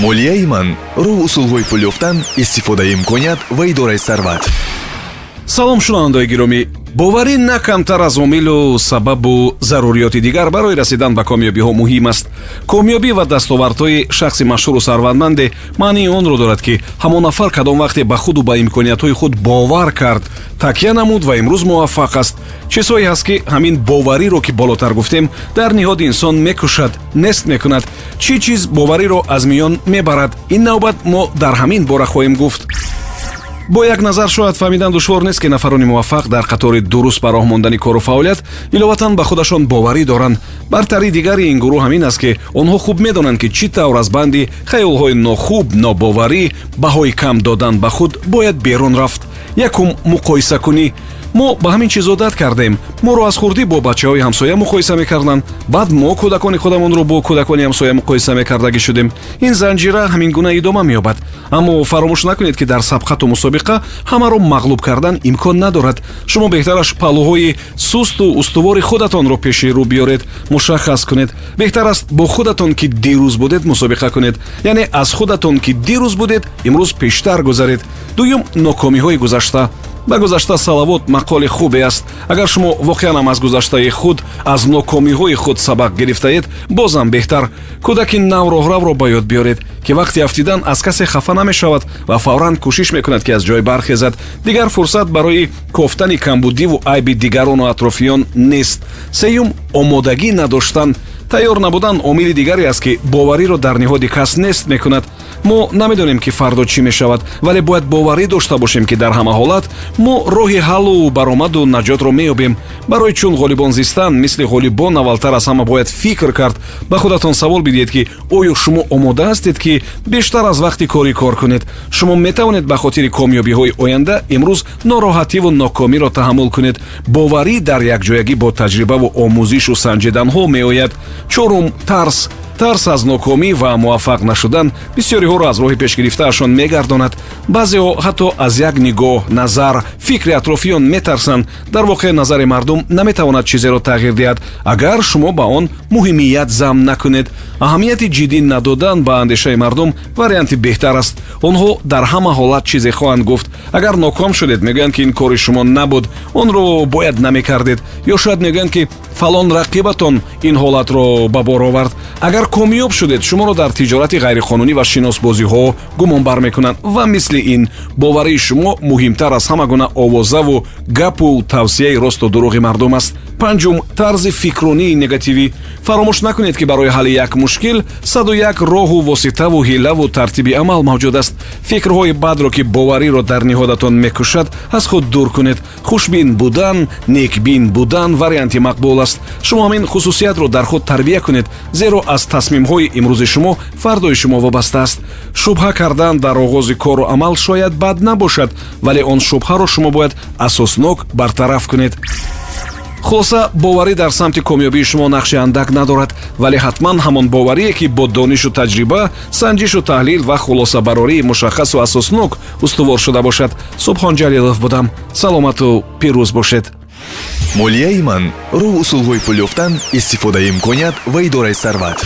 молияи ман роҳ усулҳои пул ёфтан, истифодаи имконият ва идораи сарват. салом шунавандаи гиромӣ, боварӣ на камтар аз омилу сабабу заруриёти дигар барои расидан ба комёбиҳо муҳим аст. комёбӣ ва дастовардҳои шахси машҳуру сарватманде маънии онро дорад, ки ҳамон нафар кадом вақте ба худу ба имкониятҳои худ бовар кард, такя намуд ва имрӯз муваффақ аст. чизҳое ҳаст, ки ҳамин бовариро, ки болотар гуфтем, дар ниҳоди инсон мекушад, нест мекунад. чӣ чиз бовариро аз миён мебарад? ин навбат мо дар ҳамин бора хоҳем гуфт. бо як назар шояд фаҳмидан душвор нест, ки нафарони муваффақ дар қатори дуруст ба роҳ мондани кору фаъолият иловатан ба худашон боварӣ доранд. бартари дигари ин гурӯҳ ҳамин аст, ки онҳо хуб медонанд, ки чӣ тавр аз банди хаёлҳои нохуб, нобоварӣ, баҳои кам додан ба худ бояд берун рафт. якум муқоисакунӣ. мо ба ҳамин чиз одат кардем. моро аз хурдӣ бо бачаҳои ҳамсоя муқоиса мекарданд, баъд мо кӯдакони худамонро бо кӯдакони ҳамсоя муқоиса мекардагӣ шудем. ин занҷира ҳамин гуна идома меёбад. аммо фаромӯш накунед, ки дар сабқату мусобиқа ҳамаро мағлуб кардан имкон надорад. шумо беҳтараш паҳлӯҳои сусту устувори худатонро пеши рӯ биёред, мушаххас кунед. беҳтар аст бо худатон, ки дирӯз будед, мусобиқа кунед. яъне аз худатон, ки дирӯз будед, имрӯз пештар гузаред. дуюм, нокомиҳои гузашта. ба гузашта салавот мақоли хубе аст. агар шумо воқеан аз гузаштаи худ, аз нокомиҳои худ сабақ гирифтаед, бозам беҳтар. кӯдаки навроҳравро ба ёд биёред, ки вақти афтидан аз касе хафа намешавад ва фавран кӯшиш мекунад, ки аз ҷой бархезад. дигар фурсат барои кофтани камбудиву айби дигарону атрофиён нест. сеюм, омодагӣ надоштан. тайёр набудан омили дигаре аст, ки бовариро дар ниҳоди кас нест мекунад. мо намедонем, ки фардо чӣ мешавад, вале бояд боварӣ дошта бошем, ки дар ҳама ҳолат мо роҳи ҳаллу баромаду наҷотро меёбем. барои чун ғолибон зистан, мисли ғолибон аввалтар аз ҳама бояд фикр кард. ба худатон савол бидиҳед, ки оё шумо омода ҳастед, ки бештар аз вақти корӣ кор кунед? шумо метавонед ба хотири комёбиҳои оянда имрӯз нороҳативу нокомиро таҳаммул кунед? боварӣ дар якҷоягӣ бо таҷрибаву омӯзишу санҷиданҳо меояд. чорум, тарс. тарс аз нокомӣ ва муваффақ нашудан бисёриҳоро аз роҳи пешгирифтаашон мегардонад. баъзеҳо ҳатто аз як нигоҳ, назар, фикри атрофиён метарсанд. дар воқеъ назари мардум наметавонад чизеро тағйир диҳад, агар шумо ба он муҳимият зам накунед. аҳамияти ҷиддӣ надодан ба андешаи мардум варианти беҳтар аст. онҳо дар ҳама ҳолат чизе хоҳанд гуфт. агар ноком шудед, мегӯянд, ки ин кори шумо набуд, онро бояд намекардед. ё шояд мегӯянд, ки фалон рақибатон ин ҳолатро ба бор овард. агар комёб шудед, шуморо дар тиҷорати ғайриқонунӣ ва шиносбозиҳо гумонбар мекунанд ва мисли ин. боварии шумо муҳимтар аз ҳама гуна овозаву гапу тавсияи росту дурӯғи мардум аст. панҷум, тарзи фикрунии негативӣ. фаромӯш накунед, ки барои ҳалли як мушкил 101 роҳу воситаву ҳилаву тартиби амал мавҷуд аст. фикрҳои бадро, ки бовариро дар ниҳодатон мекушад, аз худ дур кунед. хушбин будан, некбин будан варианти мақбул аст. шумо ҳамин хусусиятро дар худ тарбия кунед, зеро аз тасмимҳои имрӯзи шумо фардои шумо вобаста аст. шубҳа кардан дар оғози кору амал шояд бад набошад, вале он шубҳаро шумо бояд асоснок бартараф кунед. хулоса, боварӣ дар самти комёбии шумо нақши андак надорад, вале ҳатман ҳамон боварие, ки бо донишу таҷриба, санҷишу таҳлил ва хулосабарории мушаххасу асоснок устувор шуда бошад. Субҳон Ҷалилов будам. саломату пирӯз бошед. молияи ман роҳ усулҳои пул ёфтан, истифодаи имконият ва идораи сарват.